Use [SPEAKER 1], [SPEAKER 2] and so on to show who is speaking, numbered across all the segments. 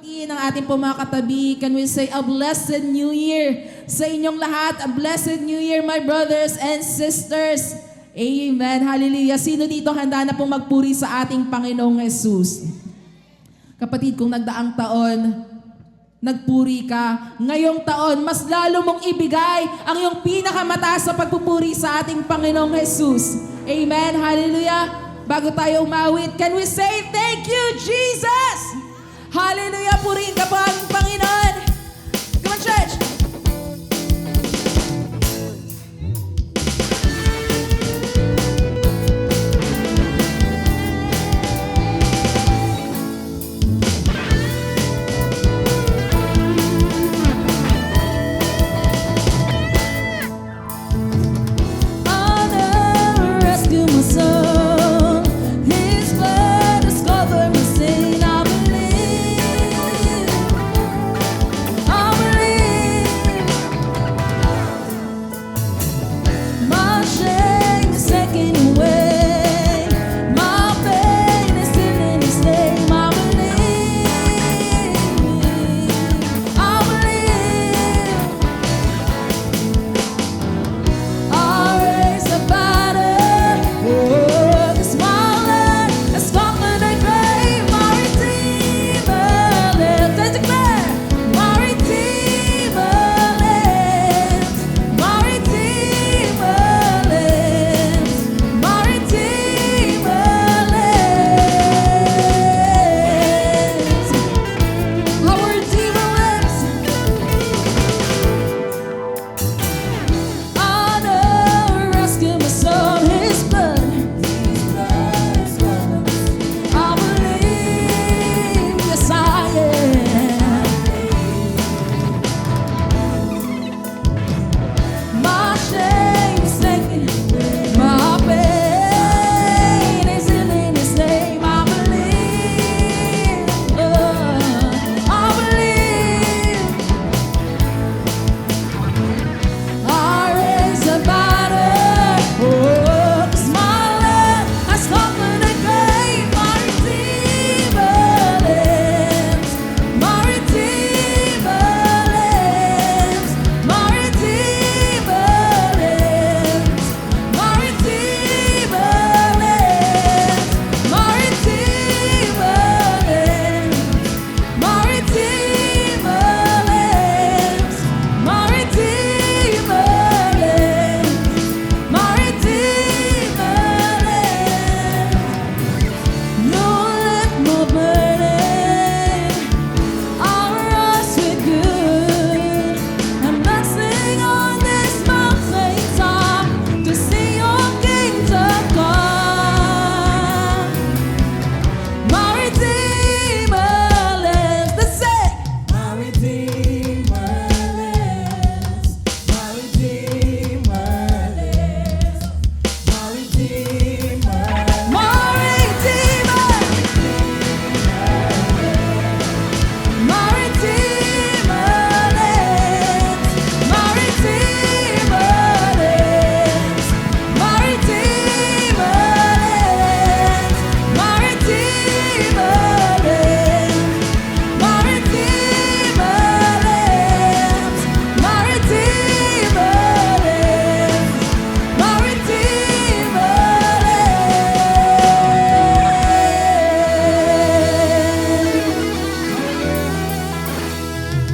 [SPEAKER 1] batiin ang ating po mga katabi. Can we say a blessed New Year sa inyong lahat? A blessed New Year, my brothers and sisters. Amen. Hallelujah. Sino dito handa na pong magpuri sa ating Panginoong Jesus? Kapatid, kung nagdaang taon, nagpuri ka, ngayong taon, mas lalo mong ibigay ang iyong pinakamataas sa pagpupuri sa ating Panginoong Jesus. Amen. Hallelujah. Bago tayo umawit, can we say, thank you, Jesus! Hallelujah! Purihin ka po ang Panginoon! Come on, church! I'll never rescue my soul.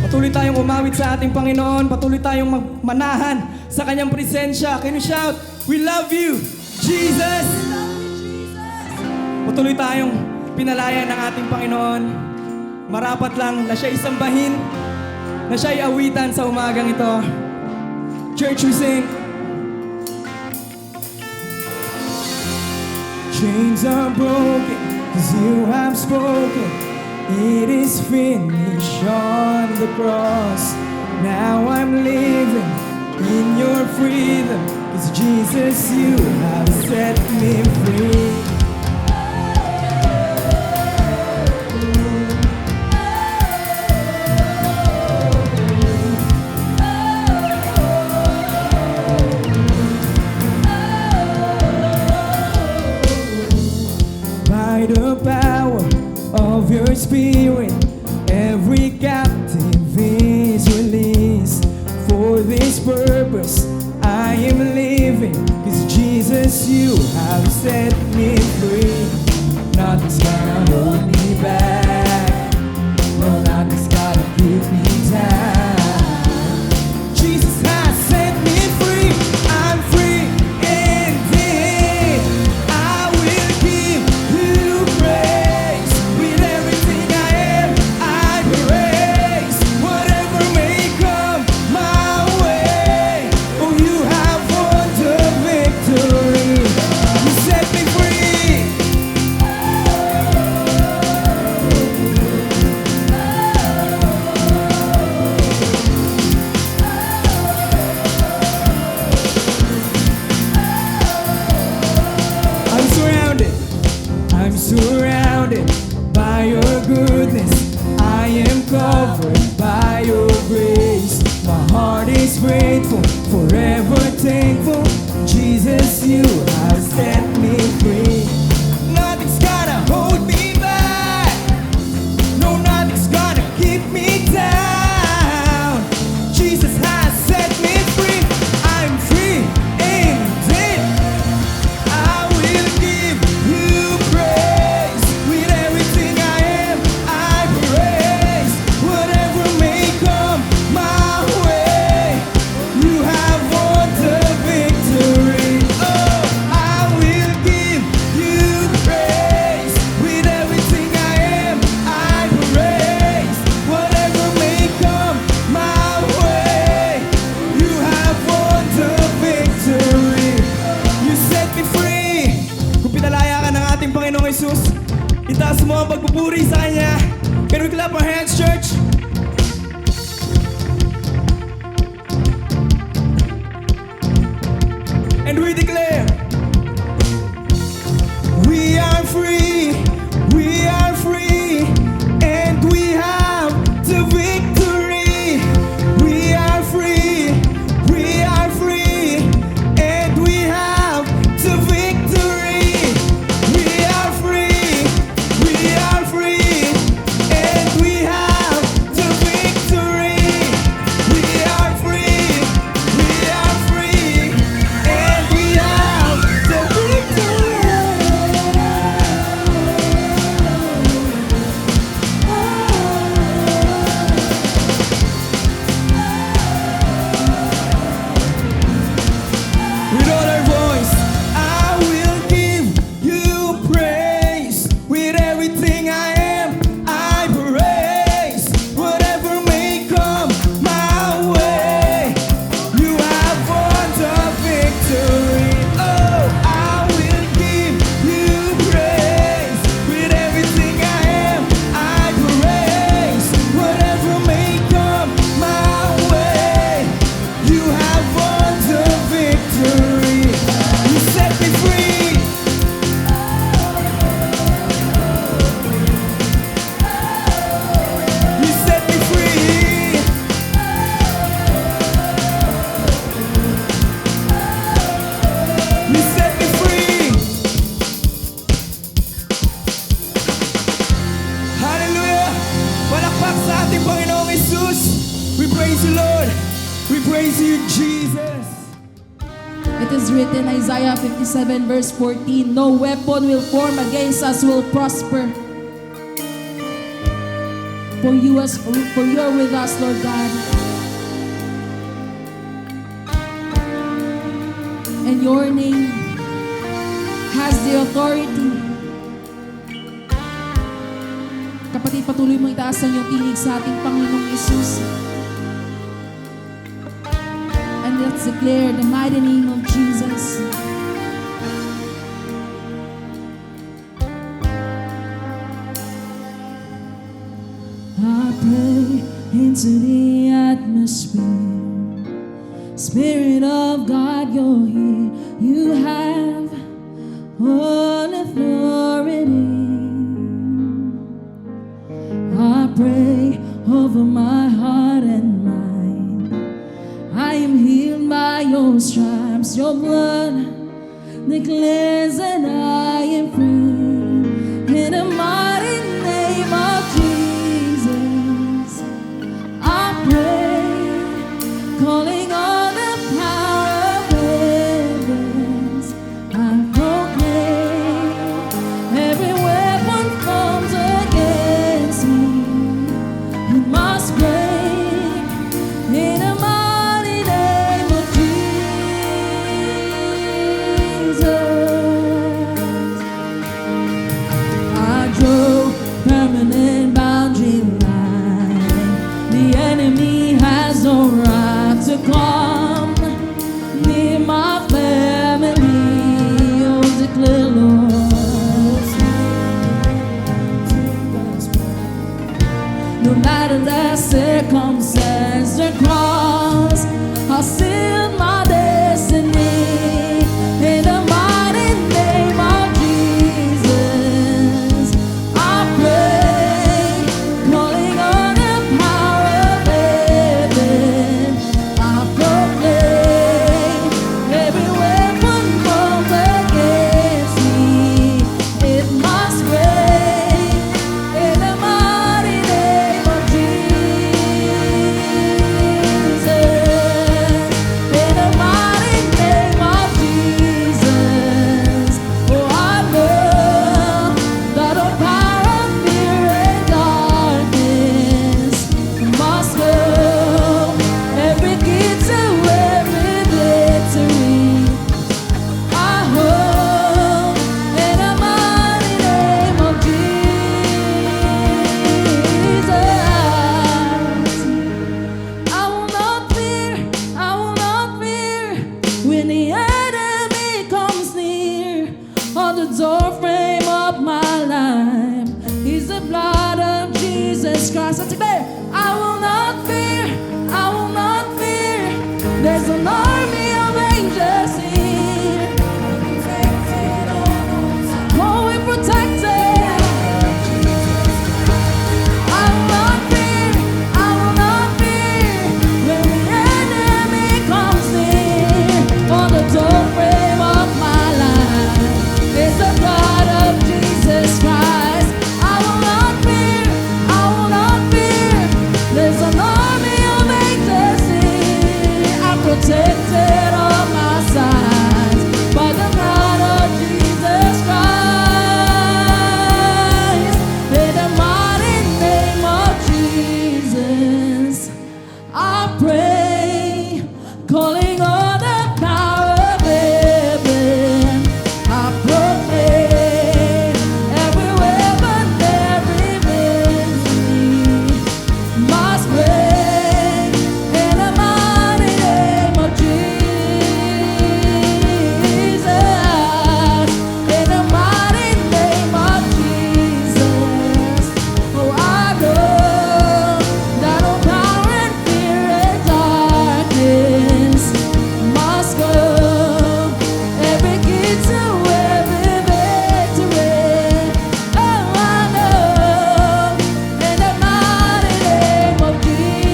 [SPEAKER 2] Patuloy tayong umawit sa ating Panginoon. Patuloy tayong manahan sa Kanyang presensya. Can you shout, we love you, Jesus! Patuloy tayong pinalayan ng ating Panginoon. Marapat lang na siya'y sambahin, na siya'y awitan sa umagang ito. Church, we sing. Chains are broken, 'cause you have spoken. It is finished on the cross. Now I'm living in your freedom, 'cause Jesus, you have set me free. By the power of your Spirit, every set me free. Nothing's gonna hold me back. No, nothing's gonna keep me down. Jesus has set me free. I'm free indeed. I will give you praise. With everything I am, I praise. Whatever may come my way, oh, you have won the victory. You set me free. I'm surrounded by your goodness. I am covered by your grace. My heart is grateful, forever thankful. Jesus, you have set me free. Nothing's gonna hold me back. No, nothing's gonna keep me down. Jesus has set me free. I'm free indeed. I will give you praise. With everything I am, I praise. Whatever may come my way, you have won the victory. Oh, I will give you praise. With everything I am, I praise. Whatever may come my way, you have won the victory. You set me free. Kung pinalaya ka ng ating Panginoong Jesus, itaas mo ang pagpupuri sa Kanya. Can we clap our hands, church? And we declare, we are free, and we have the victory. We are free, and we have the victory. We are free, and we have the victory. We are free, and we have the victory. With all our voice, I will give you praise. With everything I am, I praise. Whatever may come my way, you have won the victory. Oh, I will give you praise. With everything I am, I praise. Whatever may come my way, you have won the victory. You set me free. You set me free. You set me free. Hallelujah. Palakpak sa ating Panginoong Jesus. We praise you, Lord. We praise you, Jesus.
[SPEAKER 1] It is written, Isaiah 57 verse 14, no weapon will form against us will prosper. For you are with us, Lord God. And your name has the authority. Kapatid, patuloy mo itaas ang iyong tinig sa ating Panginoong Yesus. And let's declare the mighty name of Jesus. I pray into the atmosphere. Spirit of God, you're here. You have all authority. I pray over my heart and mind. I am healed by your stripes. Your blood declares that I am free. In the mighty name of Jesus, I pray, calling on the power of heavens. I proclaim No matter the circumstance, the cross, I'll seal my destiny in the mighty name of Jesus. I pray, calling on the power of heaven. I proclaim every weapon formed against me, it must break in the mighty name of Jesus. In the mighty name of Jesus. Oh, I know that all power of fear and darkness must go. Every key to every victory, I hope in the mighty name of Jesus. I will not fear, I will not fear when the enemy comes near. On the doorframe of my life is the blood of Jesus Christ. Let's declare, I will not fear, I will not fear. There's an army of angels here. Oh, we're protected. I will not fear, I will not fear when the enemy comes near. On the doorframe of my life is the blood of Jesus Christ. I will not fear, I will not fear. There's an army of angels here. I'm protected on my sides by the blood of Jesus Christ. In the mighty name of Jesus, I pray, calling on the power of heaven. I proclaim every weapon, every victory must break in the mighty name of Jesus. In the mighty name of Jesus. Oh, I know that all power and fear and darkness must go. Every key to every victory. Oh, I know in the mighty name of Jesus.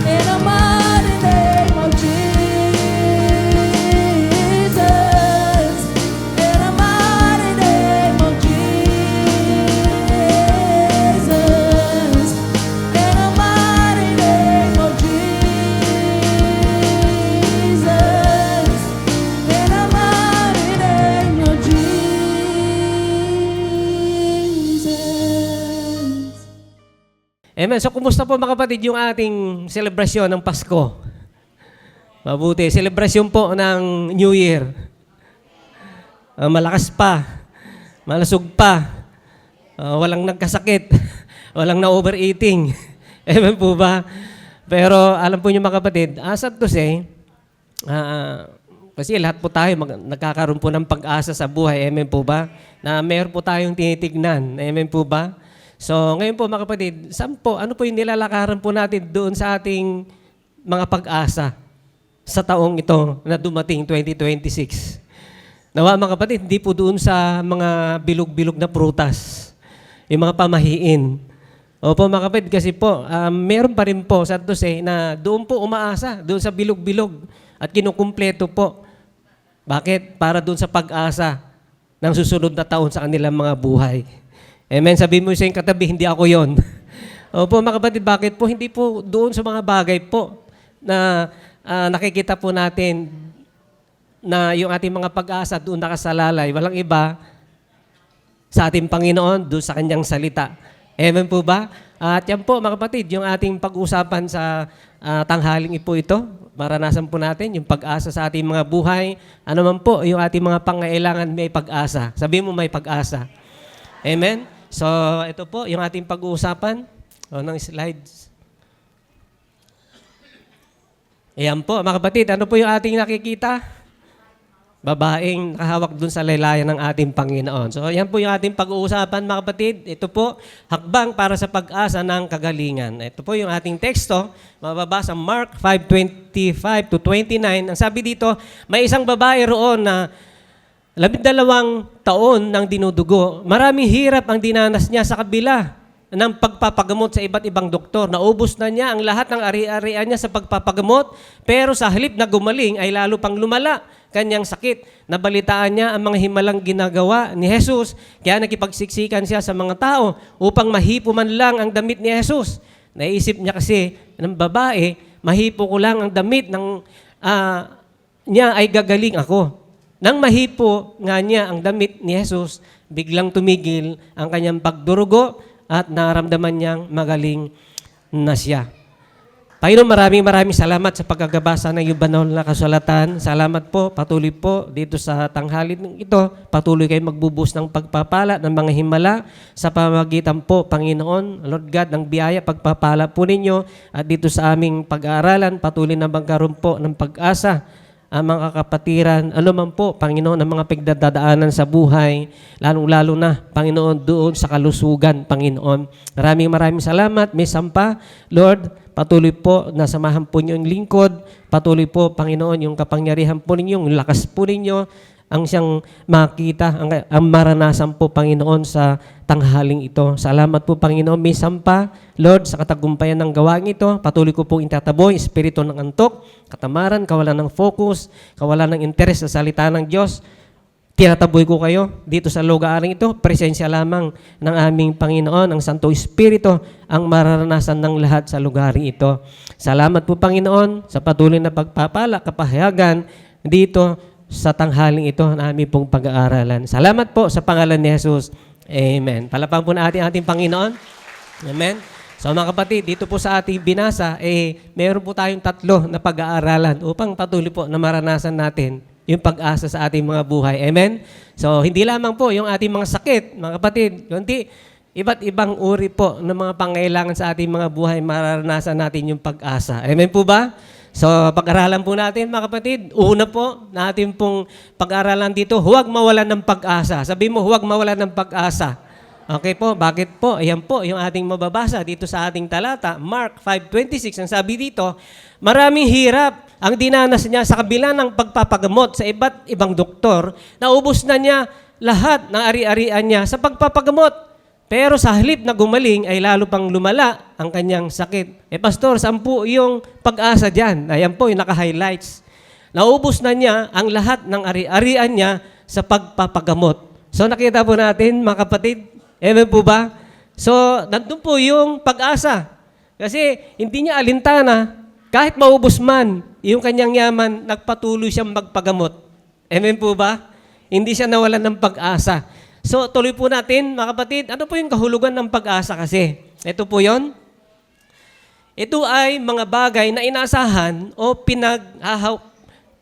[SPEAKER 1] In the mighty name of Jesus. In the mighty name of Jesus. In the mighty name of Jesus. In the mighty name of Jesus.
[SPEAKER 3] Amen. So, kumusta po mga kapatid yung ating selebrasyon ng Pasko? Mabuti. Selebrasyon po ng New Year. Malakas pa. Malasog pa. Walang nagkasakit. Walang na-overeating. Amen po ba? Pero alam po niyo mga kapatid, sad to say, kasi lahat po tayo nagkakaroon po ng pag-asa sa buhay. Amen po ba? Na meron po tayong tinitignan. Amen po ba? So, ngayon po mga kapatid, ano po yung nilalakaran po natin doon sa ating mga pag-asa sa taong ito na dumating 2026? Nawa mga kapatid, hindi po doon sa mga bilog-bilog na prutas, yung mga pamahiin. Opo mga kapatid, kasi po, meron pa rin po, sad to say, na doon po umaasa, doon sa bilog-bilog at kinukumpleto po. Bakit? Para doon sa pag-asa ng susunod na taon sa kanilang mga buhay. Amen. Sabi mo sa iyong katabi, hindi ako yon. Opo mga kapatid, bakit po? Hindi po doon sa mga bagay po na nakikita po natin na yung ating mga pag-asa doon nakasalalay. Walang iba sa ating Panginoon, doon sa Kanyang salita. Amen po ba? At yan po mga kapatid, yung ating pag-usapan sa tanghaling po ito. Maranasan po natin yung pag-asa sa ating mga buhay. Ano man po, yung ating mga pangailangan may pag-asa. Sabi mo may pag-asa. Amen? So, ito po, yung ating pag-uusapan. Ng slides. Ayan po, mga kapatid, ano po yung ating nakikita? babaeng nakahawak dun sa laylayan ng ating Panginoon. So, yan po yung ating pag-uusapan, mga kapatid. Ito po, hakbang para sa pag-asa ng kagalingan. Ito po yung ating teksto, mababasa Mark 5:25 to 29. Ang sabi dito, may isang babae roon na 12 taon nang dinudugo. Maraming hirap ang dinanas niya sa kabila ng pagpapagamot sa iba't ibang doktor. Naubos na niya ang lahat ng ari-arian niya sa pagpapagamot, pero sa halip na gumaling ay lalo pang lumala kanyang sakit. Nabalitaan niya ang mga himalang ginagawa ni Jesus, kaya nakipagsiksikan siya sa mga tao upang mahipo man lang ang damit ni Jesus. Naisip niya kasi ng babae, mahipo ko lang ang damit ng niya ay gagaling ako. Nang mahipo nga niya ang damit ni Jesus, biglang tumigil ang kanyang pagdurugo at naramdaman niyang magaling na siya. Panginoon, maraming salamat sa pagkagabasa ng iyong banal na kasulatan. Salamat po, patuloy po dito sa tanghalin ito. Patuloy kayo magbubuhos ng pagpapala ng mga himala sa pamamagitan po, Panginoon, Lord God, ng biyaya, pagpapala po ninyo. At dito sa aming pag-aaralan, patuloy na magkaroon po ng pag-asa ang mga kapatiran, ano man po, Panginoon, ang mga pagdadaanan sa buhay, lalong-lalo na, Panginoon, doon sa kalusugan, Panginoon. Maraming salamat, may sampa, Lord, patuloy po na samahan po niyo yung lingkod, patuloy po, Panginoon, yung kapangyarihan po ninyo, yung lakas po ninyo, ang siyang makita, ang maranasan po, Panginoon, sa tanghaling ito. Salamat po, Panginoon, may sampa, Lord, sa katagumpayan ng gawain ito. Patuloy ko po itataboy, espiritu ng antok, katamaran, kawalan ng focus, kawalan ng interes sa salita ng Diyos. Tinataboy ko kayo dito sa lugaring ito. Presensya lamang ng aming Panginoon, ang Santo Espiritu, ang mararanasan ng lahat sa lugaring ito. Salamat po, Panginoon, sa patuloy na pagpapala, kapahayagan dito sa tanghaling ito na aming pong pag-aaralan. Salamat po sa pangalan ni Jesus. Amen. Palapang po natin ating Panginoon. Amen. So mga kapatid, dito po sa ating binasa, meron po tayong 3 na pag-aaralan upang patuloy po na maranasan natin yung pag-asa sa ating mga buhay. Amen. So hindi lamang po yung ating mga sakit, mga kapatid, kundi iba't ibang uri po ng mga pangailangan sa ating mga buhay, mararanasan natin yung pag-asa. Amen po ba? So, pag-aralan po natin, mga kapatid. Una po, natin pong pag-aralan dito, huwag mawalan ng pag-asa. Sabi mo, huwag mawalan ng pag-asa. Okay po, bakit po? Ayan po, yung ating mababasa dito sa ating talata, Mark 5:26. Ang sabi dito, maraming hirap ang dinanas niya sa kabila ng pagpapagamot sa iba't ibang doktor. Naubos na niya lahat ng ari-arian niya sa pagpapagamot. Pero sa halip na gumaling ay lalo pang lumala ang kanyang sakit. Pastor, saan po yung pag-asa dyan? Ayan po yung naka-highlights. Naubos na niya ang lahat ng ari-arian niya sa pagpapagamot. So nakita po natin, mga kapatid, amen po ba? So nandun po yung pag-asa. Kasi hindi niya alintana, kahit maubos man yung kanyang yaman, nagpatuloy siyang magpagamot. Amen po ba? Hindi siya nawalan ng pag-asa. So, tuloy po natin, mga kapatid, ano po yung kahulugan ng pag-asa kasi? Ito po yon. Ito ay mga bagay na inaasahan o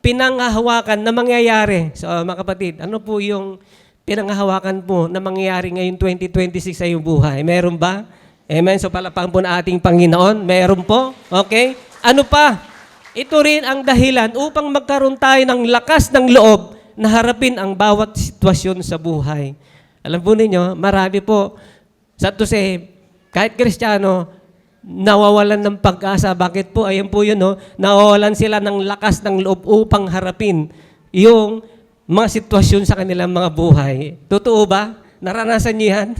[SPEAKER 3] pinanghahawakan na mangyayari. So, mga kapatid, ano po yung pinanghahawakan po na mangyayari ngayong 2026 sa iyong buhay? Meron ba? Amen. So, palapang po na ating Panginoon. Meron po. Okay. Ano pa? Ito rin ang dahilan upang magkaroon tayo ng lakas ng loob na harapin ang bawat sitwasyon sa buhay. Alam po ninyo, marami po, kahit Kristiyano, nawawalan ng pag-asa. Bakit po? Ayan po yun, no? Nawawalan sila ng lakas ng loob upang harapin yung mga sitwasyon sa kanilang mga buhay. Totoo ba? Naranasan niyo yan?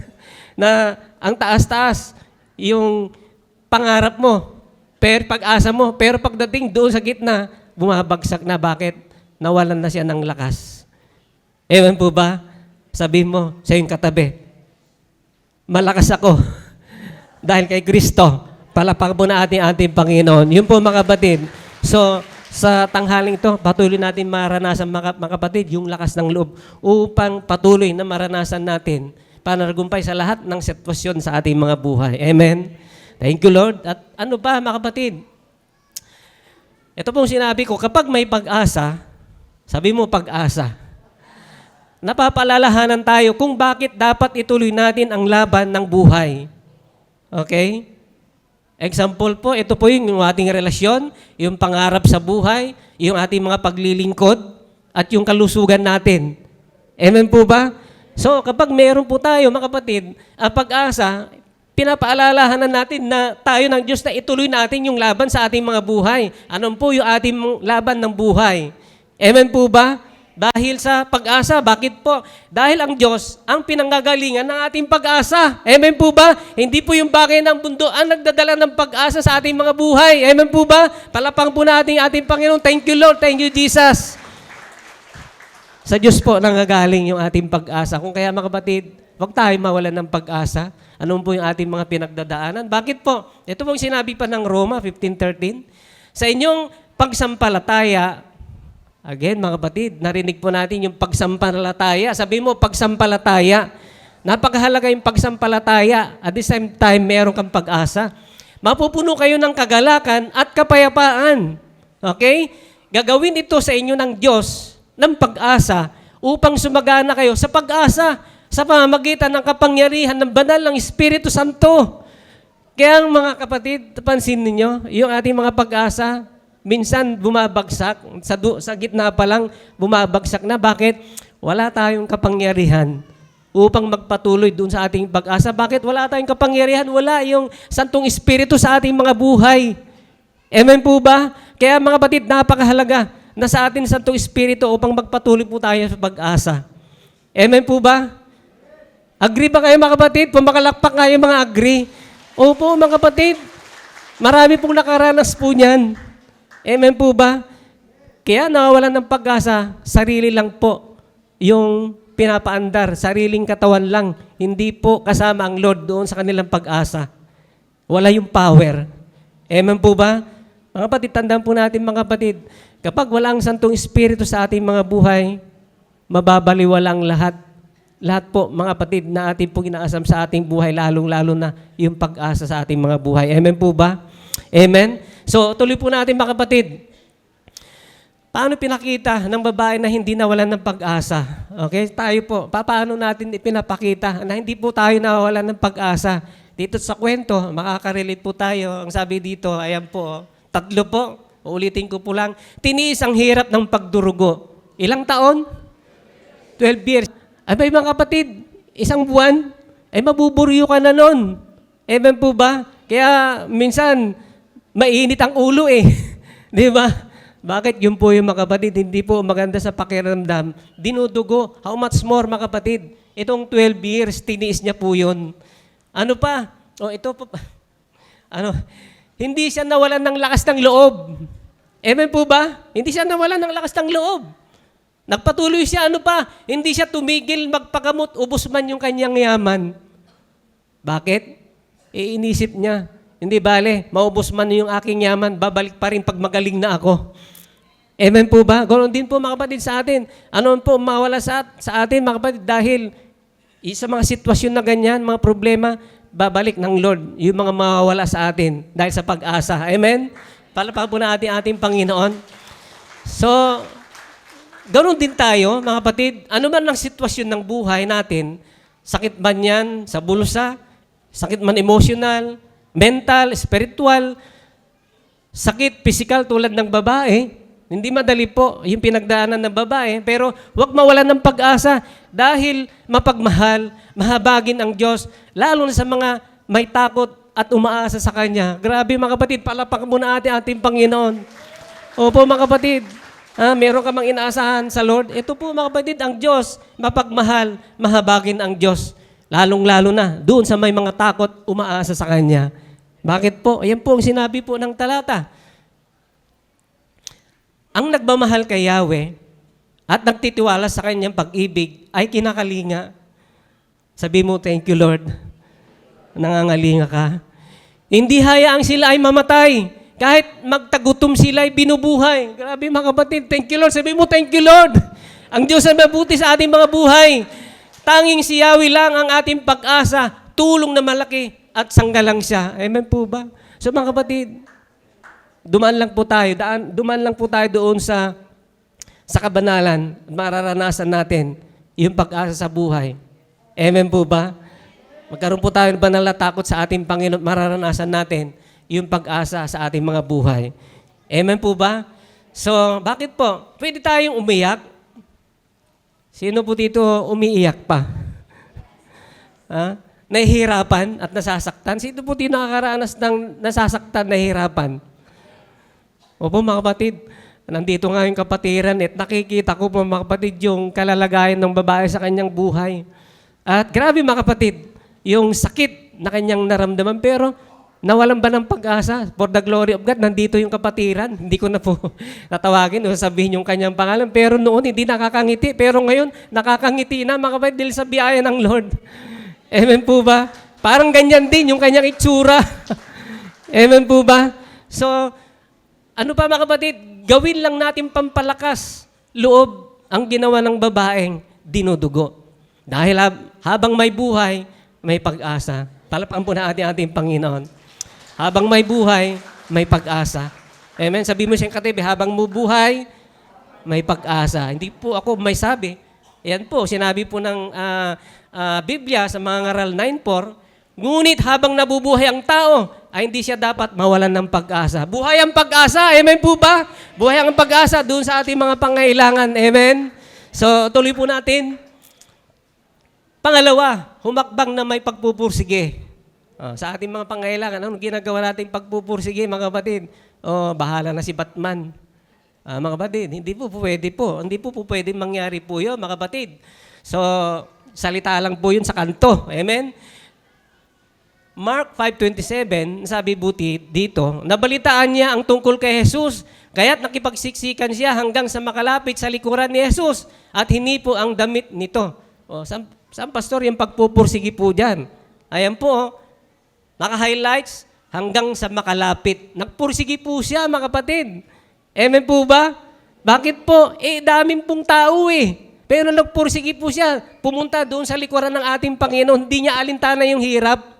[SPEAKER 3] Na ang taas-taas, yung pangarap mo, pero pag-asa mo, pero pagdating doon sa gitna, bumabagsak na. Bakit? Nawalan na siya ng lakas. Ewan po ba? Sabihin mo sa iyong katabi, malakas ako dahil kay Kristo. Palapag po na ating Panginoon. Yun po, mga kapatid. So, sa tanghaling ito, patuloy natin maranasan, mga kapatid, yung lakas ng loob upang patuloy na maranasan natin pananagumpay sa lahat ng sitwasyon sa ating mga buhay. Amen? Thank you, Lord. At ano pa, mga kapatid? Ito pong sinabi ko, kapag may pag-asa, sabi mo pag-asa, napapalalahanan tayo kung bakit dapat ituloy natin ang laban ng buhay. Okay? Example po, ito po yung ating relasyon, yung pangarap sa buhay, yung ating mga paglilingkod. at yung kalusugan natin. Amen po ba? So kapag meron po tayo, mga kapatid, ang pag-asa, pinapaalalahanan natin na tayo ng Diyos na ituloy natin yung laban sa ating mga buhay. Anong po yung ating laban ng buhay? Amen po ba? Dahil sa pag-asa. Bakit po? Dahil ang Diyos ang pinanggagalingan ng ating pag-asa. Amen po ba? Hindi po yung bagay ng mundo ang nagdadala ng pag-asa sa ating mga buhay. Amen po ba? Palapang po natin ating Panginoon. Thank you, Lord. Thank you, Jesus. Sa Diyos po nanggagaling yung ating pag-asa. Kung kaya mga kapatid, huwag tayo mawalan ng pag-asa. Ano po yung ating mga pinagdadaanan? Bakit po? Ito pong sinabi pa ng Roma 15:13. Sa inyong pagsampalataya, again mga kapatid, narinig po natin yung pagsampalataya. Sabi mo, pagsampalataya. Napakahalaga yung pagsampalataya. At the same time, meron kang pag-asa. Mapupuno kayo ng kagalakan at kapayapaan. Okay? Gagawin ito sa inyo ng Diyos ng pag-asa upang sumagana kayo sa pag-asa sa pamamagitan ng kapangyarihan ng banal ng Espiritu Santo. Kaya mga kapatid, pansin ninyo, yung ating mga pag-asa, minsan bumabagsak, sa gitna pa lang bumabagsak na. Bakit? Wala tayong kapangyarihan upang magpatuloy doon sa ating pag-asa. Bakit? Wala tayong kapangyarihan, wala yung Santong Espiritu sa ating mga buhay. Amen po ba? Kaya mga kapatid, napakahalaga na sa atin Santong Espiritu upang magpatuloy po tayo sa pag-asa. Amen po ba? Agree ba kayo mga kapatid? Pumakalakpak kayo mga agree. Opo mga kapatid, marami pong nakaranas po niyan. Amen po ba? Kaya nawawalan ng pag-asa, sarili lang po yung pinapaandar, sariling katawan lang. Hindi po kasama ang Lord doon sa kanilang pag-asa. Wala yung power. Amen po ba? Mga kapatid, tandaan po natin mga kapatid, kapag wala ang Santong Espiritu sa ating mga buhay, mababaliwala ang lahat. Lahat po, mga kapatid, na ating pong inaasam sa ating buhay, lalong-lalo na yung pag-asa sa ating mga buhay. Amen po ba? Amen? So, tuloy po natin mga kapatid. Paano pinakita ng babae na hindi nawalan ng pag-asa? Okay? Tayo po, paano natin ipinapakita na hindi po tayo nawalan ng pag-asa? Dito sa kwento, makaka-relate po tayo. Ang sabi dito, ayan po, 3 po. Uulitin ko po lang. Tiniis ang hirap ng pagdurugo. Ilang taon? 12 years. Ay mga kapatid, 1 buwan, ay mabuburyo ka na nun. Amen po ba? Kaya minsan, mainit ang ulo eh. Di ba? Bakit? Yun po yung mga kapatid, hindi po maganda sa pakiramdam. Dinudugo. How much more mga kapatid? Itong 12 years, tiniis niya po yun. Ano pa? O ito po. Hindi siya nawalan ng lakas ng loob. Amen po ba? Hindi siya nawalan ng lakas ng loob. Nagpatuloy siya, hindi siya tumigil magpagamot, ubos man yung kanyang yaman. Bakit? Iinisip niya, hindi bale, maubos man yung aking yaman, babalik pa rin pag magaling na ako. Amen po ba? Ganoon din po mga kapatid sa atin. Ano po mawala sa atin mga kapatid dahil sa mga sitwasyon na ganyan, mga problema, babalik ng Lord yung mga mawawala sa atin dahil sa pag-asa. Amen? Palapag po natin ating Panginoon. So, ganoon din tayo, mga kapatid, ano man ang sitwasyon ng buhay natin, sakit man yan sa bulsa, sakit man emotional, mental, spiritual, sakit physical tulad ng babae, hindi madali po yung pinagdaanan ng babae, pero huwag mawalan ng pag-asa dahil mapagmahal, mahabagin ang Diyos, lalo na sa mga may takot at umaasa sa Kanya. Grabe mga kapatid, palapakan mo na ating Panginoon. Opo mga kapatid, meron ka mang inaasahan sa Lord. Ito po mga kapatid, ang Diyos, mapagmahal, mahabagin ang Diyos. Lalong-lalo na, doon sa may mga takot, umaasa sa Kanya. Bakit po? Ayan po ang sinabi po ng talata. Ang nagmamahal kay Yahweh at nagtitiwala sa Kanyang pag-ibig ay kinakalinga. Sabi mo, thank you Lord. Nangangalinga ka. Hindi hayaang sila ay mamatay. Kahit magtagutom sila ay binubuhay. Grabe mga kapatid, thank you Lord. Sabi mo, thank you Lord. Ang Diyos ay mabuti sa ating mga buhay. Tanging si Yahweh lang ang ating pag-asa, tulong na malaki at sanggalang siya. Amen po ba? So mga kapatid, dumaan lang po tayo doon sa kabanalan. Mararanasan natin yung pag-asa sa buhay. Amen po ba? Magkaroon po tayo ng banal na takot sa ating Panginoon. Mararanasan natin yung pag-asa sa ating mga buhay. Amen po ba? So, bakit po? Pwede tayong umiyak, Sino po dito umiiyak pa? Ha? Nahihirapan at nasasaktan? Sino po dito nakakaranas ng nasasaktan, nahihirapan? Opo mga kapatid, nandito nga yung kapatiran at nakikita ko po mga kapatid yung kalalagayan ng babae sa kanyang buhay. At grabe mga kapatid, yung sakit na kanyang naramdaman pero nawalan ba ng pag-asa? For the glory of God, nandito yung kapatiran. Hindi ko na po natawagin o sabihin yung kanyang pangalan. Pero noon, hindi nakakangiti. Pero ngayon, nakakangiti na mga kapatid dahil sa biyaya ng Lord. Amen po ba? Parang ganyan din yung kanyang itsura. Amen po ba? So, ano pa mga kapatid? Gawin lang natin pampalakas loob ang ginawa ng babaeng dinudugo. Dahil habang may buhay, may pag-asa. Palakpakan po na ating Panginoon. Habang may buhay, may pag-asa. Amen? Sabi mo siyang katabi, habang mo buhay, may pag-asa. Hindi po ako may sabi. Yan po, sinabi po ng Biblia sa mga ngaral 9:4, ngunit habang nabubuhay ang tao, ay hindi siya dapat mawalan ng pag-asa. Buhay ang pag-asa. Amen po ba? Buhay ang pag-asa doon sa ating mga pangailangan. Amen? So, tuloy po natin. Pangalawa, humakbang na may pagpupursige. Sa ating mga pangailangan, anong ginagawa natin pagpupursige, mga kapatid? Bahala na si Batman. Mga kapatid, hindi po pwede po. Hindi po pwede mangyari po yun, mga kapatid. So, salita lang po yun sa kanto. Amen? Mark 5:27, sabi buti dito, nabalitaan niya ang tungkol kay Jesus, kaya't nakipagsiksikan siya hanggang sa makalapit sa likuran ni Jesus at hinipo ang damit nito. Saan pastor yung pagpupursige po dyan? Ayan po, naka-highlights hanggang sa makalapit. Nagpursige po siya, mga kapatid. Amen po ba? Bakit po? Daming pong tao eh. Pero nagpursige po siya. Pumunta doon sa likuran ng ating Panginoon. Hindi niya alintana yung hirap.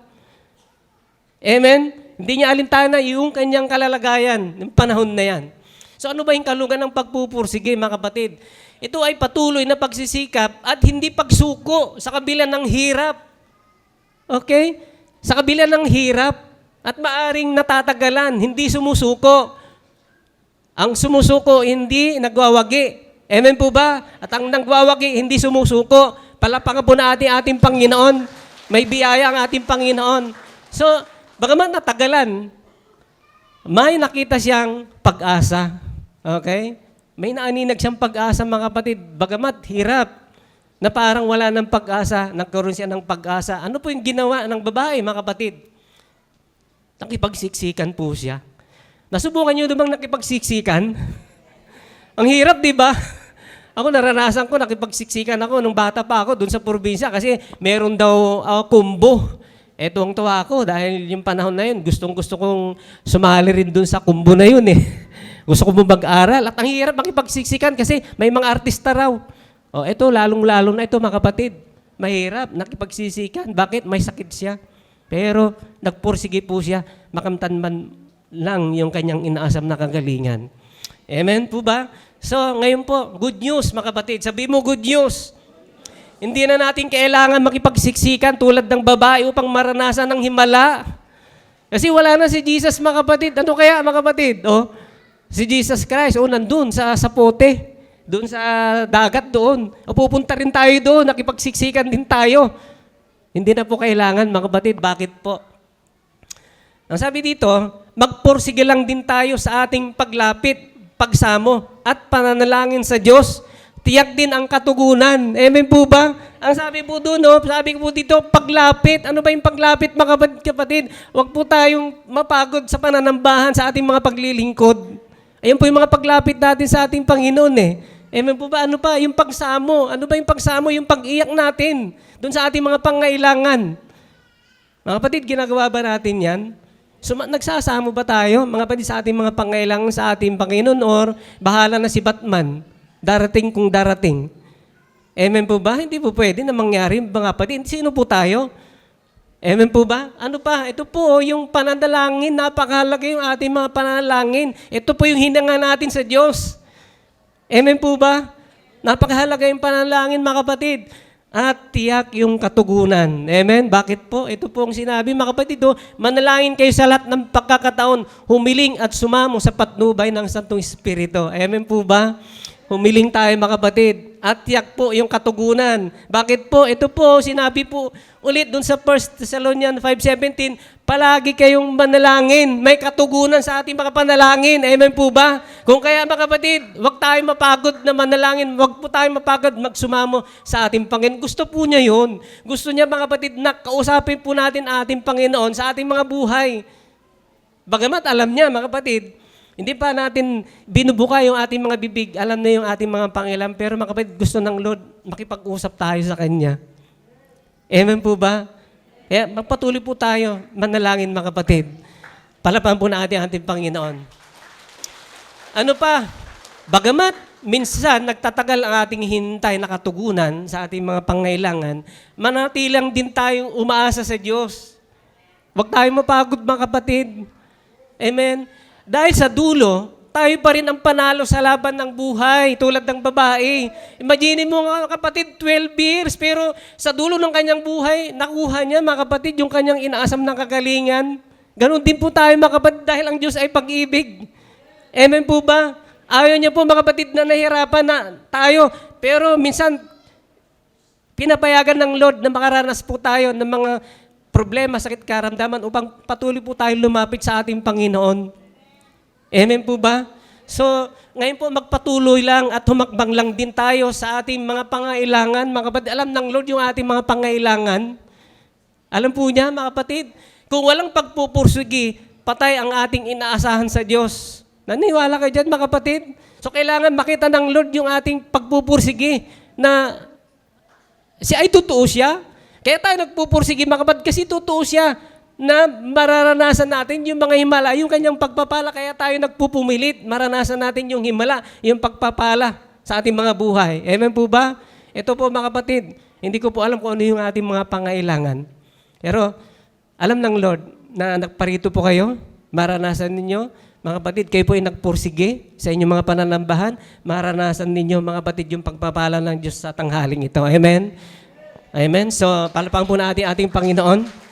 [SPEAKER 3] Amen? Hindi niya alintana yung kanyang kalalagayan, yung panahon na yan. So ano ba yung kalugan ng pagpupursige, mga kapatid? Ito ay patuloy na pagsisikap at hindi pagsuko sa kabila ng hirap. Okay? Sa kabila ng hirap at maaring natatagalan, hindi sumusuko. Ang sumusuko, hindi nagwawagi. Amen po ba? At ang nagwawagi, hindi sumusuko. Palapakan po na ating Panginoon. May biyaya ang ating Panginoon. So, bagaman natagalan, may nakita siyang pag-asa. Okay? May naaninag siyang pag-asa, mga kapatid. Bagamat hirap, na parang wala ng pag-asa, nagkaroon siya ng pag-asa. Ano po yung ginawa ng babae, mga kapatid? Nakipagsiksikan po siya. Nasubukan niyo bang nakipagsiksikan? Ang hirap, di ba? Ako naranasan ko, nakipagsiksikan ako nung bata pa ako doon sa probinsya kasi meron daw kumbo. Eto ang tuwa ko dahil yung panahon na yun, gustong-gusto kong sumali rin doon sa kumbo na yun eh. Gusto ko mag-aral at ang hirap makipagsiksikan kasi may mga artista raw. Eto, lalong-lalo na ito, mga kapatid. Mahirap, nakipagsisikan. Bakit? May sakit siya. Pero nagpursige po siya, makamtan man lang yung kanyang inaasam na kagalingan. Amen po ba? So, ngayon po, good news, mga kapatid. Sabi mo, good news. Hindi na natin kailangan makipagsiksikan tulad ng babae upang maranasan ng himala. Kasi wala na si Jesus, mga kapatid. Ano kaya, mga kapatid? Si Jesus Christ, nandun sa pote. Doon sa dagat doon. Pupunta rin tayo doon, nakipagsiksikan din tayo. Hindi na po kailangan, mga kapatid. Bakit po? Ang sabi dito, magpursige lang din tayo sa ating paglapit, pagsamo, at pananalangin sa Diyos. Tiyak din ang katugunan. Amen po ba? Ang sabi po doon, sabi po dito, paglapit. Ano ba yung paglapit, mga kapatid? Huwag po tayong mapagod sa pananambahan sa ating mga paglilingkod. Ayun po yung mga paglapit natin sa ating Panginoon eh. Amen po ba? Ano pa? Yung pagsamo. Ano ba yung pagsamo? Yung pag-iyak natin doon sa ating mga pangailangan. Mga kapatid, ginagawa ba natin yan? So, nagsasamo ba tayo, mga kapatid, sa ating mga pangailangan sa ating Panginoon or bahala na si Batman? Darating kung darating. Amen po ba? Hindi po pwede na mangyari, mga kapatid. Sino po tayo? Amen po ba? Ano pa? Ito po yung pananalangin. Napakahalaga yung ating mga pananalangin. Ito po yung hinanga natin sa Diyos. Amen po ba? Napakahalaga yung pananalangin, mga kapatid. At tiyak yung katugunan. Amen? Bakit po? Ito po ang sinabi, mga kapatid. Manalangin kayo sa lahat ng pagkakataon, humiling at sumamo sa patnubay ng Santong Espiritu. Amen po ba? Humiling tayo, mga kapatid. at tiyak po yung katugunan. Bakit po? Ito po, sinabi po ulit dun sa 1 Thessalonians 5:17, palagi kayong manalangin. May katugunan sa ating mga panalangin. Amen po ba? Kung kaya mga kapatid, huwag tayo mapagod na manalangin. Huwag po tayo mapagod magsumamo sa ating Panginoon. Gusto po niya yun. Gusto niya mga kapatid na kausapin po natin ating Panginoon sa ating mga buhay. Bagamat alam niya mga kapatid, hindi pa natin binubuka yung ating mga bibig, alam na yung ating mga pangilan, pero mga kapatid, gusto ng Lord makipag-usap tayo sa Kanya. Amen po ba? Kaya magpatuloy po tayo, manalangin mga kapatid. Palapan po natin ang ating Panginoon. Ano pa? Bagamat minsan nagtatagal ang ating hintay na katugunan sa ating mga pangailangan, manatilang din tayong umaasa sa Diyos. Huwag tayong mapagod mga kapatid. Amen? Dahil sa dulo, tayo pa rin ang panalo sa laban ng buhay, tulad ng babae. Imagine mo mga kapatid, 12 years, pero sa dulo ng kanyang buhay, nakuha niya mga kapatid yung kanyang inaasam ng kagalingan. Ganon din po tayo mga kapatid dahil ang Diyos ay pag-ibig. Amen po ba? Ayaw niya po mga kapatid na nahirapan na tayo, pero minsan, pinapayagan ng Lord na makaranas po tayo ng mga problema, sakit, karamdaman upang patuloy po tayo lumapit sa ating Panginoon. Amen po ba? So, ngayon po magpatuloy lang at humakbang lang din tayo sa ating mga pangailangan. Mga kapatid, alam ng Lord yung ating mga pangailangan. Alam po niya, mga kapatid, kung walang pagpupursigi, patay ang ating inaasahan sa Diyos. Naniwala kayo dyan, mga kapatid? So, kailangan makita ng Lord yung ating pagpupursigi na siya ay totoo siya. Kaya tayo nagpupursigi, mga kapatid, kasi totoo siya na mararanasan natin yung mga himala, yung kanyang pagpapala, kaya tayo nagpupumilit, maranasan natin yung himala, yung pagpapala sa ating mga buhay. Amen po ba? Ito po mga kapatid, hindi ko po alam kung ano yung ating mga pangailangan. Pero alam ng Lord na nagparito po kayo, maranasan ninyo, mga kapatid, kayo po ay nagpursige sa inyong mga pananambahan, maranasan ninyo mga kapatid yung pagpapala ng Diyos sa tanghaling ito. Amen? Amen? So, palapang po natin ating Panginoon.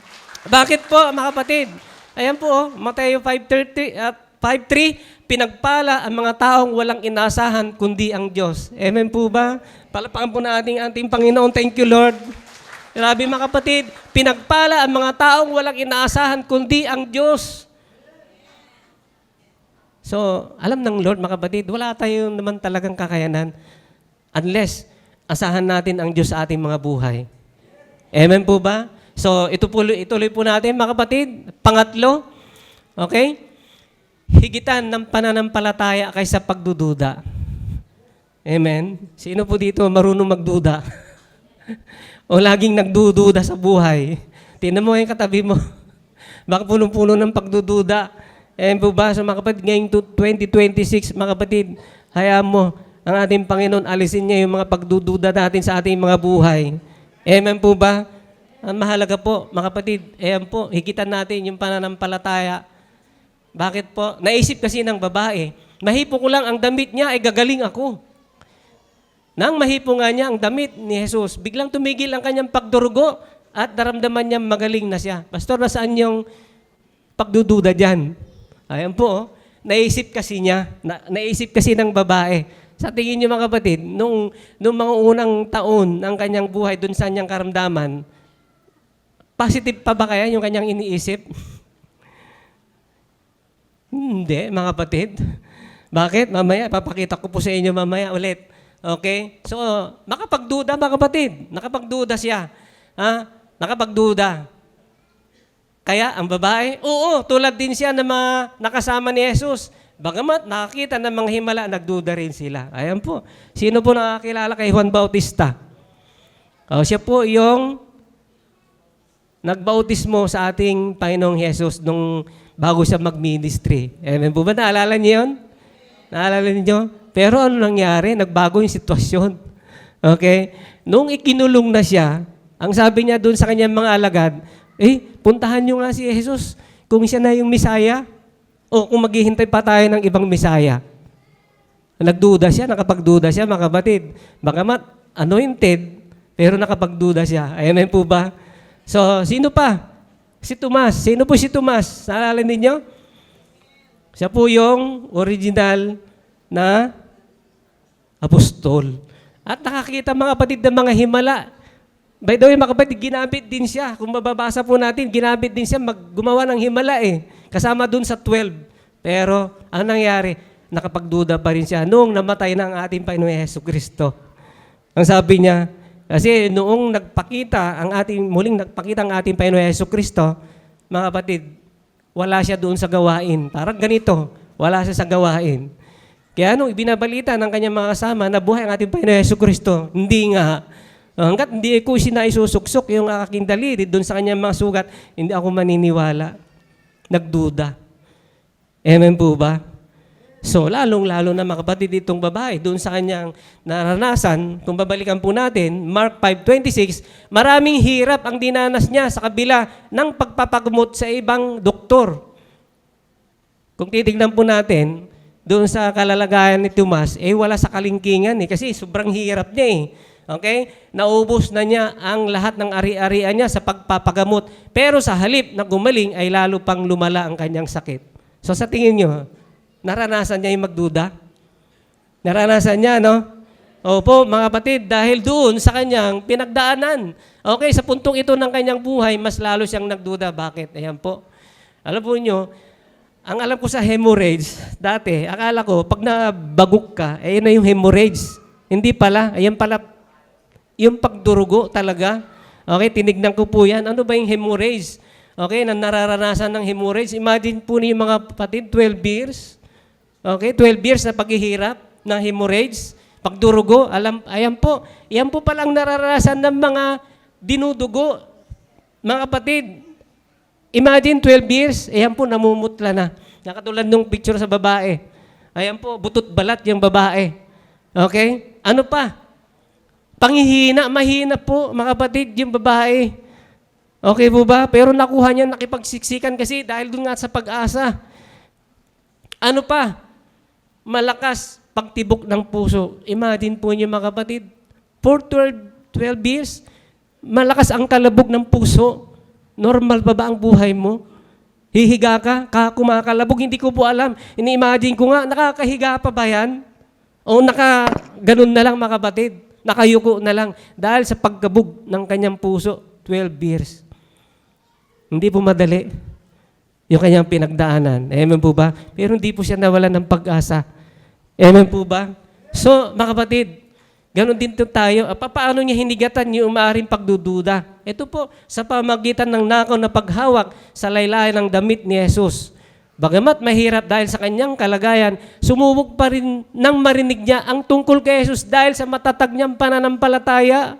[SPEAKER 3] Bakit po, mga kapatid? Ayan po, Mateo 5:3, pinagpala ang mga taong walang inaasahan kundi ang Diyos. Amen po ba? Palapakan po natin ating Panginoon. Thank you, Lord. Grabe mga kapatid, pinagpala ang mga taong walang inaasahan kundi ang Diyos. So, alam ng Lord, mga kapatid, wala tayong naman talagang kakayanan unless asahan natin ang Diyos sa ating mga buhay. Amen po ba? So, ituloy po natin, mga kapatid. Pangatlo, okay? Higitan ng pananampalataya kaysa pagdududa. Amen? Sino po dito marunong magduda? O laging nagdududa sa buhay? Tingnan mo yung katabi mo. Baka punong-puno ng pagdududa. Amen po ba? So, mga kapatid, ngayong 2026, mga kapatid, hayaan mo ang ating Panginoon, alisin niya yung mga pagdududa natin sa ating mga buhay. Amen po ba? Ang mahalaga po, mga kapatid, ayan po, higitan natin yung pananampalataya. Bakit po? Naisip kasi ng babae, mahipo ko lang ang damit niya, ay gagaling ako. Nang mahipo nga niya ang damit ni Jesus, biglang tumigil ang kanyang pagdurugo at naramdaman niya magaling na siya. Pastor, nasaan yung pagdududa dyan? Ayan po, naisip kasi niya, naisip kasi ng babae. Sa tingin niyo mga kapatid, nung mga unang taon ng kanyang buhay, dun sa kanyang karamdaman, positive pa ba kaya yung kanyang iniisip? Hindi, mga kapatid. Bakit? Mamaya, papakita ko po sa inyo mamaya ulit. Okay? So, nakapagduda mga kapatid. Nakapagduda siya. Ha? Nakapagduda. Kaya, ang babae, oo, tulad din siya na nakasama ni Jesus. Bagamat nakakita ng mga himala, nagduda rin sila. Ayan po. Sino po nakakilala kay Juan Bautista? Siya po yung nagbautismo sa ating Panginoong Jesus nung bago siya mag-ministry. Amen po ba? Naalala niyo yun? Naalala niyo? Pero ano nangyari? Nagbago yung sitwasyon. Okay? Nung ikinulong na siya, ang sabi niya doon sa kanyang mga alagad, puntahan niyo nga si Jesus kung siya na yung Misaya o kung maghihintay pa tayo ng ibang Misaya. Nagduda siya, nakapagduda siya, mga kapatid. Bagamat anointed, pero nakapagduda siya. Amen po ba? So, sino pa? Si Tomas. Sino po si Tomas? Naalala ninyo? Siya po yung original na apostol. At nakakita mga kapatid ng mga himala. By the way, mga kapatid, ginamit din siya. Kung mababasa po natin, ginamit din siya gumawa ng himala eh. Kasama dun sa 12. Pero, ang nangyari, nakapagduda pa rin siya noong namatay na ang ating Panginoong Hesus Kristo. Ang sabi niya, kasi noong muling nagpakita ang ating Panginoong Hesus Kristo, mga kapatid, wala siya doon sa gawain. Parang ganito, wala siya sa gawain. Kaya nung ibinabalita ng kanyang mga kasama na buhay ang ating Panginoong Hesus Kristo, hindi nga. Hanggat hindi ko sinaisusuk-suk yung aking daliri doon sa kanyang mga sugat, hindi ako maniniwala. Nagduda. Amen po ba? So, lalong-lalo na mga kapatid itong babae, doon sa kanyang naranasan, kung babalikan po natin, Mark 5:26, maraming hirap ang dinanas niya sa kabila ng pagpapagamot sa ibang doktor. Kung titignan po natin, doon sa kalalagayan ni Tomas, wala sa kalingkingan kasi sobrang hirap niya eh. Okay? Naubos na niya ang lahat ng ari-arian niya sa pagpapagamot. Pero sa halip na gumaling ay lalo pang lumala ang kanyang sakit. So sa tingin niyo, naranasan niya yung magduda? Naranasan niya, no? Opo, mga kapatid, dahil doon sa kanyang pinagdaanan. Okay, sa puntong ito ng kanyang buhay, mas lalo siyang nagduda. Bakit? Ayan po. Alam po niyo, ang alam ko sa hemorrhage, dati, akala ko, pag nabagok ka, yun na yung hemorrhage. Hindi pala, ayan pala, yung pagdurugo talaga. Okay, tinignan ko po yan. Ano ba yung hemorrhage? Okay, na nararanasan ng hemorrhage. Imagine po niyo mga kapatid, 12 years. Okay, 12 years na paghihirap ng hemorrhage. Pagdurugo, ayan po palang nararanasan ng mga dinudugo. Mga kapatid, imagine 12 years, ayan po, namumutla na. Nakatulad nung picture sa babae. Ayan po, butot balat yung babae. Okay? Ano pa? Panghihina, mahina po, mga kapatid, yung babae. Okay po ba? Pero nakuha niya, nakipagsiksikan kasi dahil doon nga sa pag-asa. Ano pa? Malakas pagtibok ng puso. Imagine po niyo mga kapatid, for 12 years, malakas ang kalabog ng puso. Normal ba ang buhay mo? Hihiga ka, kumakalabog, hindi ko po alam. Ini-imagine ko nga, nakakahiga pa ba yan? O ganun na lang mga kapatid. Nakayuko na lang dahil sa pagkabog ng kanyang puso, 12 years. Hindi po madali yung kanyang pinagdaanan. Amen po ba? Pero hindi po siya nawalan ng pag-asa. Amen po ba? So, mga kapatid, ganun din tayo. Paano niya hinigatan yung maaaring pagdududa? Ito po, sa pamagitan ng nakaw na paghawak sa laylayan ng damit ni Jesus. Bagamat mahirap dahil sa kanyang kalagayan, sumubok pa rin nang marinig niya ang tungkol kay Jesus dahil sa matatag niyang pananampalataya.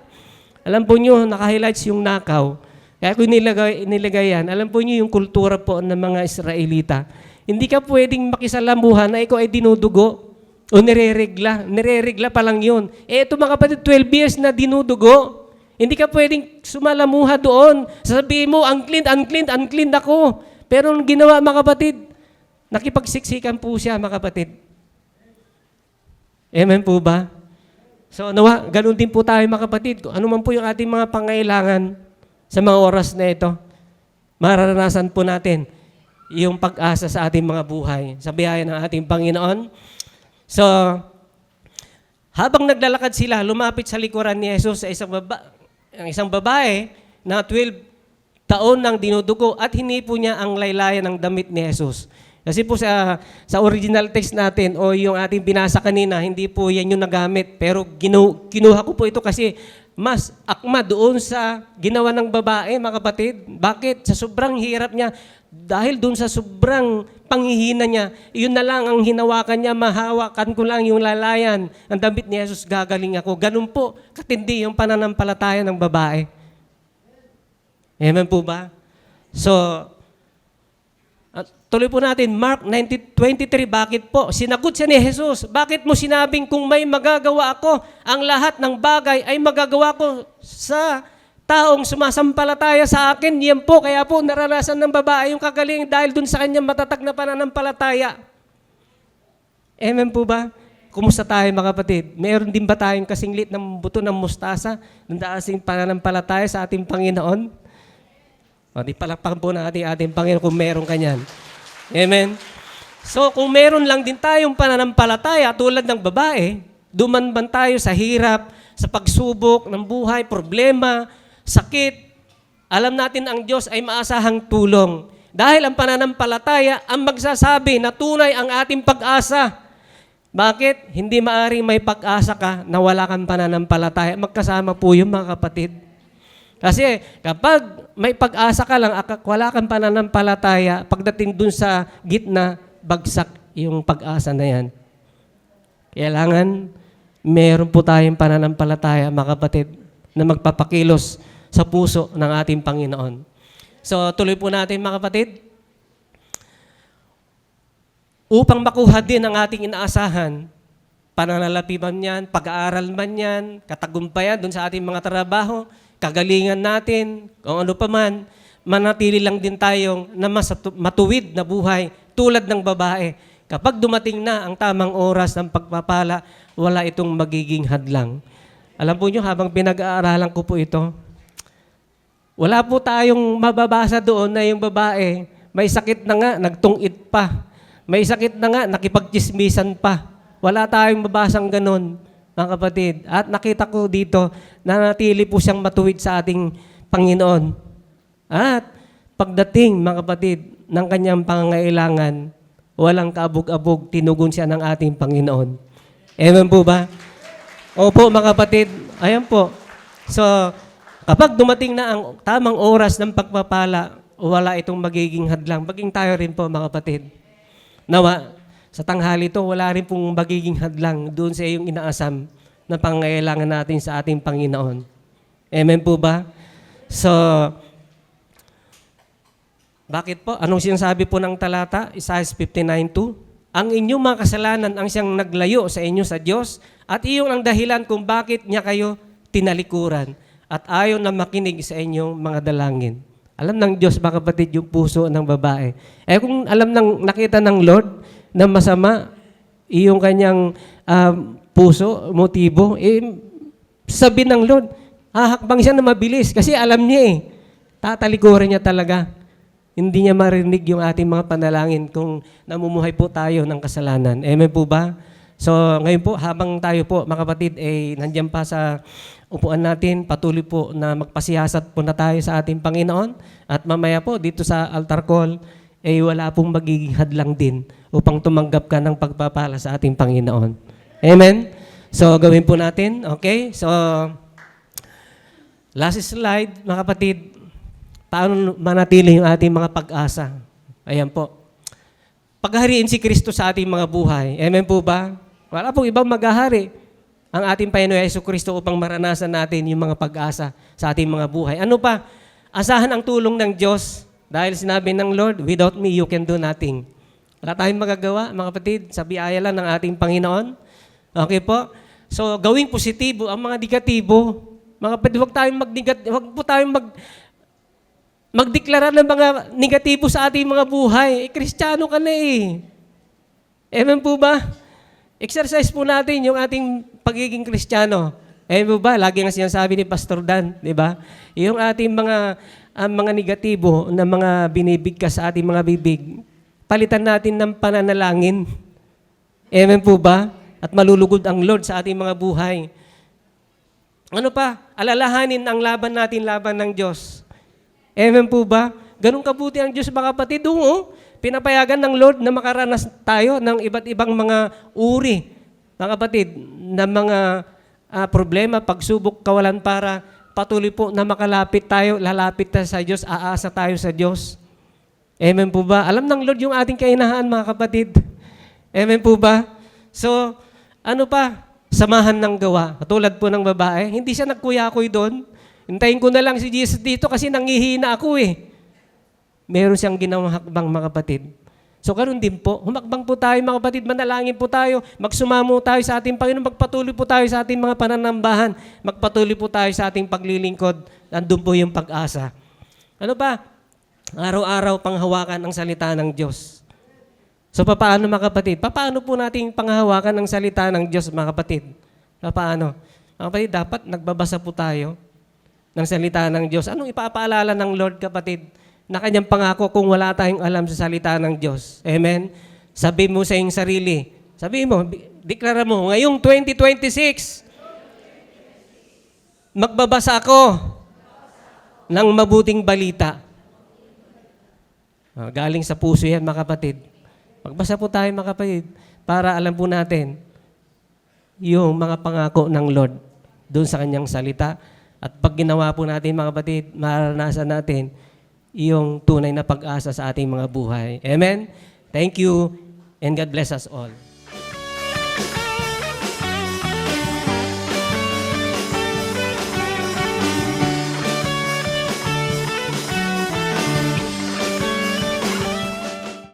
[SPEAKER 3] Alam po niyo, naka-highlights yung nakaw. Kaya kung nilagay yan, alam po niyo yung kultura po ng mga Israelita. Hindi ka pwedeng makisalamuhan na ikaw ay dinudugo o nireregla. Nireregla pa lang yun. Ito mga kapatid, 12 years na dinudugo. Hindi ka pwedeng sumalamuha doon. Sabihin mo, unclean ako. Pero ang ginawa mga kapatid, nakipagsiksikan po siya mga kapatid. Amen po ba? So ganun din po tayo mga kapatid. Kung ano man po yung ating mga pangailangan sa mga oras na ito, mararanasan po natin yung pag-asa sa ating mga buhay, sa biyaya ng ating Panginoon. So, habang naglalakad sila, lumapit sa likuran ni Jesus sa isang babae na 12 taon nang dinudugo at hinipo niya ang laylayan ng damit ni Jesus. Kasi po sa original text natin o yung ating binasa kanina, hindi po yan yung nagamit. Pero kinuha ko po ito kasi mas akma doon sa ginawa ng babae, mga kapatid. Bakit? Sa sobrang hirap niya, dahil doon sa sobrang panghihina niya, yun na lang ang hinawakan niya, mahawakan ko lang yung lalayan. Ang damit ni Jesus, gagaling ako. Ganun po, katindi yung pananampalataya ng babae. Amen po ba? So, tuloy po natin, Mark 19:23, bakit po? Sinagot siya ni Jesus, bakit mo sinabing kung may magagawa ako, ang lahat ng bagay ay magagawa ko sa taong sumasampalataya sa akin. Yan po, kaya po naranasan ng babae yung kagaling dahil dun sa kanyang matatag na pananampalataya. Amen po ba? Kumusta tayo mga kapatid? Meron din ba tayong kasinglit ng buto ng mustasa ng daasing pananampalataya sa ating Panginoon? O, di palakpakan po natin ating Panginoon kung meron kanyan. Amen? So, kung meron lang din tayong pananampalataya tulad ng babae, duman tayo sa hirap, sa pagsubok ng buhay, problema, sakit, alam natin ang Diyos ay maasahang tulong. Dahil ang pananampalataya ang magsasabi na tunay ang ating pag-asa. Bakit? Hindi maaring may pag-asa ka na wala kang pananampalataya. Magkasama po yun, mga kapatid. Kasi kapag may pag-asa ka lang, wala kang pananampalataya, pagdating dun sa gitna, bagsak yung pag-asa na yan. Kailangan meron po tayong pananampalataya, mga kapatid, na magpapakilos sa puso ng ating Panginoon. So, tuloy po natin, mga kapatid. Upang makuha din ang ating inaasahan, pananalapi man yan, pag-aaral man yan, katagumpayan dun sa ating mga trabaho, kagalingan natin, kung ano pa man, manatili lang din tayong na matuwid na buhay tulad ng babae. Kapag dumating na ang tamang oras ng pagpapala, wala itong magiging hadlang. Alam po nyo, habang pinag-aaralan ko po ito, wala po tayong mababasa doon na yung babae, may sakit na nga, nagtungit pa. May sakit na nga, nakipagchismisan pa. Wala tayong mabasang ganun, mga kapatid. At nakita ko dito na natili po siyang matuwid sa ating Panginoon. At pagdating, mga kapatid, ng kanyang pangangailangan, walang kaabog-abog, tinugon siya ng ating Panginoon. Amen po ba? Opo, mga kapatid. Ayan po. So, kapag dumating na ang tamang oras ng pagpapala, wala itong magiging hadlang. Maging tayo rin po, mga kapatid. Nawa, sa tanghali ito, wala rin pong magiging hadlang doon sa iyong inaasam na pangangailangan natin sa ating Panginoon. Amen po ba? So, bakit po? Anong sinasabi po ng talata? Isaiah 59:2. Ang inyong mga kasalanan ang siyang naglayo sa inyo sa Diyos at iyon ang dahilan kung bakit niya kayo tinalikuran at ayaw na makinig sa inyong mga dalangin. Alam ng Diyos, mga kapatid, yung puso ng babae. Eh kung nakita ng Lord na masama, yung kanyang puso, motibo, sabi ng Lord, hahakbang siya na mabilis kasi alam niya tatalikuran niya talaga. Hindi niya marinig yung ating mga panalangin kung namumuhay po tayo ng kasalanan. Amen po ba? So ngayon po, habang tayo po, mga kapatid, nandiyan pa sa upuan natin, patuloy po na magpasiyasat po na tayo sa ating Panginoon. At mamaya po, dito sa altar call, wala pong magiging hadlang din upang tumanggap ka ng pagpapala sa ating Panginoon. Amen? So gawin po natin, okay? So, last slide, mga kapatid. Paano manatili yung ating mga pag-asa? Ayan po. Paghahariin si Kristo sa ating mga buhay. Amen po ba? Wala pong ibang maghahari ang ating Panginoon Yesu Kristo upang maranasan natin yung mga pag-asa sa ating mga buhay. Ano pa? Asahan ang tulong ng Diyos dahil sinabi ng Lord, without me, you can do nothing. Wala tayong magagawa, mga kapatid, sa biyaya lang ng ating Panginoon. Okay po? So, gawing positibo ang mga negatibo. Mga kapatid, huwag po tayong magdeklara ng mga negatibo sa ating mga buhay. Kristiyano ka na Amen po ba? Exercise po natin yung ating pagiging Kristiyano. Amen po ba? Lagi nga sinasabi ni Pastor Dan, di ba? Yung ating mga negatibo na mga binibigkas sa ating mga bibig, palitan natin ng pananalangin. Amen po ba? At malulugod ang Lord sa ating mga buhay. Ano pa? Alalahanin ang laban natin, laban ng Diyos. Amen po ba? Ganun kabuti ang Diyos, mga kapatid. Pinapayagan ng Lord na makaranas tayo ng iba't ibang mga uri, mga kapatid, na mga problema, pagsubok, kawalan para patuloy po na makalapit tayo, lalapit tayo sa Diyos, aasa tayo sa Diyos. Amen po ba? Alam ng Lord yung ating kainahan, mga kapatid. Amen po ba? So, ano pa? Samahan ng gawa. Katulad po ng babae, hindi siya nagkuyakoy doon. Hintayin ko na lang si Jesus dito kasi nangihina ako Meron siyang ginawang hakbang, mga kapatid. So, ganoon din po. Humakbang po tayo, mga kapatid. Manalangin po tayo. Magsumamo tayo sa ating Panginoon. Magpatuloy po tayo sa ating mga pananambahan. Magpatuloy po tayo sa ating paglilingkod. Nandun po yung pag-asa. Ano pa? Araw-araw panghawakan ang salita ng Diyos. So, paano, mga kapatid? Paano po natin panghawakan ang salita ng Diyos, mga kapatid? Paano? Mga kapatid, dapat nagbabasa po tayo ng salita ng Diyos. Anong ipapaalala ng Lord, kapatid, na kanyang pangako kung wala tayong alam sa salita ng Diyos? Amen? Sabi mo sa iyong sarili, Sabihin mo, deklara mo, ngayong 2026, magbabasa ako ng mabuting balita. Galing sa puso yan, mga kapatid. Magbasa po tayo, mga kapatid, para alam po natin yung mga pangako ng Lord doon sa kanyang salita. At pag ginawa po natin, mga kapatid, maranasan natin yung tunay na pag-asa sa ating mga buhay. Amen? Thank you, and God bless us all.